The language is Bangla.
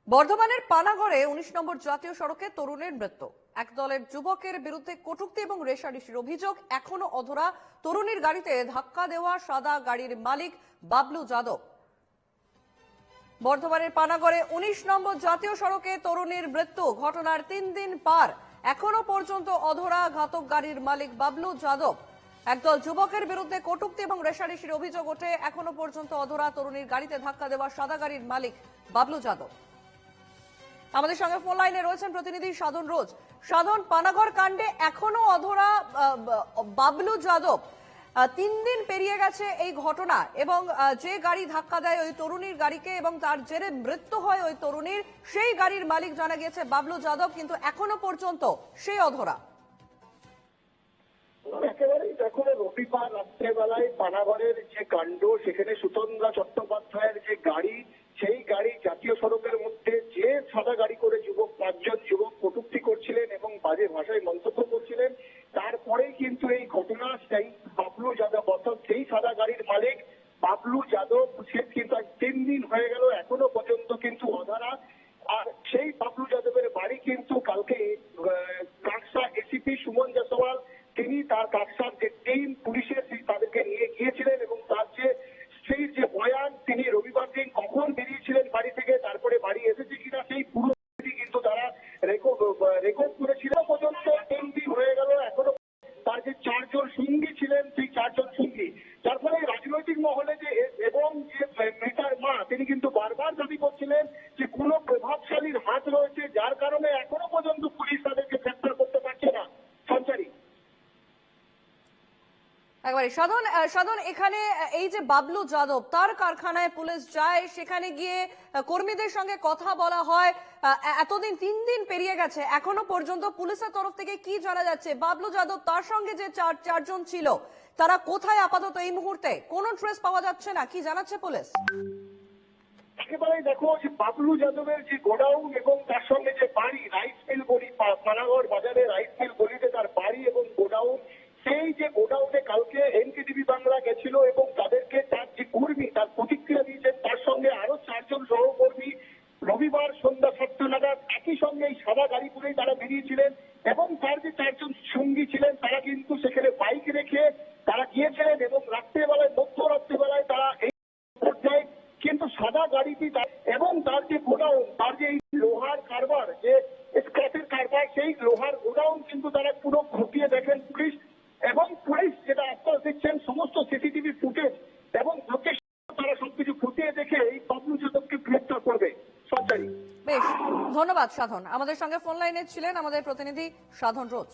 বর্ধমানের পানাগড়ে ১৯ নম্বর জাতীয় সড়কে তরুণের মৃত্যু। একদলের যুবকের বিরুদ্ধে কটূক্তি এবং রেষারেষির অভিযোগ। এখনো অধরা তরুণীর গাড়িতে ধাক্কা দেওয়া সাদা গাড়ির মালিক বাবলু যাদব। বর্ধমানের পানাগড়ে ১৯ নম্বর জাতীয় সড়কে তরুণীর মৃত্যু। ঘটনার ৩ দিন পার, এখনো পর্যন্ত অধরা ঘাতক গাড়ির মালিক বাবলু যাদব। একদল যুবকের বিরুদ্ধে কটূক্তি এবং রেষারেষির অভিযোগ ওঠে। এখনো পর্যন্ত অধরা তরুণীর গাড়িতে ধাক্কা দেওয়া সাদা গাড়ির মালিক বাবলু যাদব। আমাদের সঙ্গে ফোন লাইনে রয়েছেন প্রতিনিধি সাধন রোজ। সাধন, পানাগড় কাণ্ডে এখনো অধরা বাবলু যাদব। ৩ দিন পেরিয়ে গেছে এই ঘটনা, এবং যে গাড়ি ধাক্কা দেয় ওই তরুণীর গাড়িকে এবং তার জেরে মৃত্যু হয় ওই তরুণীর, সেই গাড়ির মালিক জানা গিয়েছে বাবলু যাদব, কিন্তু এখনো পর্যন্ত সেই অধরা। একেবারেই দেখো, রবিবার রাত্রেবেলায় পানাগড়ের যে কাণ্ড, সেখানে সুতন্দ্রা চট্টোপাধ্যায়ের যে গাড়ি, সেই গাড়ি জাতীয় সড়কের মধ্যে যে সাদা গাড়ি করে পাঁচজন যুবক কটূক্তি করছিলেন এবং বাজে ভাষায় মন্তব্য করছিলেন, তারপরেই কিন্তু এই ঘটনা। সেই বাবলু যাদব, অর্থাৎ সেই সাদা গাড়ির মালিক বাবলু যাদব, সে কিন্তু ৩ দিন হয়ে গেল, এখনো পর্যন্ত কিন্তু অধরা। আর সেই বাবলু যাদবের বাড়ি কিন্তু কালকে কাকসা এসিপি সুমন জয়সওয়াল, তিনি তার কাকসার যে টিম পুলিশের তাদেরকে নিয়ে গিয়েছিলেন এবং তার যে স্ত্রীর যে বয়ান, তিনি রবিবার দিন কখন বেরিয়েছিলেন বাড়ি থেকে, তারপরে বাড়ি এসেছে কিনা, সেই পুরো কিন্তু তারা রেকর্ড করেছিল। পর্যন্ত ৩ দিন হয়ে গেল, এখনো তার যে ৪ জন সঙ্গী ছিলেন, সেই ৪ জন সঙ্গী, যার ফলে রাজনৈতিক মহলে যে এবং যে মৃতার মা, তিনি কিন্তু বারবার দাবি করছিলেন যে কোনো প্রভাবশালীর হাত রয়েছে, যার কারণে এখনো পর্যন্ত পুলিশ তাদেরকে গ্রেফতার করতে পারছে না। সঞ্চারী একবারে সাধন, এখানে এই যে বাবলু যাদব, তার কারখানায় পুলিশ যায়, সেখানে গিয়ে কর্মীদের সঙ্গে কথা বলা হয়। এতদিন ৩ দিন পেরিয়ে গেছে, এখনো পর্যন্ত পুলিশের তরফ থেকে কি জানা যাচ্ছে? বাবলু যাদব, তার সঙ্গে যে চারজন ছিল, তারা কোথায় আপাতত এই মুহূর্তে? কোনো ট্রেস পাওয়া যাচ্ছে না, কি জানাচ্ছে পুলিশ? একেবারে দেখো, যে বাবলু যাদবের যে গোডাউন এবং তার সঙ্গে যে বাড়ি, রাইস মিল গলি, পানাগড় বাজারে রাইস মিল গলিতে তার বাড়ি এবং গোডাউন, সেই যে গোডাউনে কালকে এনকেটিভি বাংলা গেছিল এবং তাদেরকে তার যে কর্মী তার প্রতিক্রিয়া দিয়েছেন, তার সঙ্গে আরো ৪ জন সহকর্মী রবিবার সন্ধ্যা ৭টা নাগাদ একই সঙ্গে এই সাদা গাড়ি করেই তারা বেরিয়েছিলেন এবং তার যে ৪ জন সঙ্গী ছিলেন, তারা কিন্তু সেখানে বাইক রেখে তারা গিয়েছিলেন এবং মধ্যরাত্রিবেলায় তারা এই পর্যায়ে কিন্তু সাদা গাড়িটি এবং তার যে গোডাউন, তার যে লোহার কারবার, যে স্ক্র্যাপের কারবার, সেই লোহার গোডাউন কিন্তু তারা পুরো খতিয়ে দেখেন পুলিশ, এবং পুলিশ যেটা আশ্বাস দিচ্ছেন, সমস্ত সিসিটিভি ফুটেজ এবং লোকেশন তারা সবকিছু খতিয়ে দেখে এই বাবলু যাদবকে গ্রেফতার করবে। সঞ্চারী, বেশ, ধন্যবাদ সাধন। আমাদের সঙ্গে ফোন লাইনে ছিলেন আমাদের প্রতিনিধি সাধন রোজ।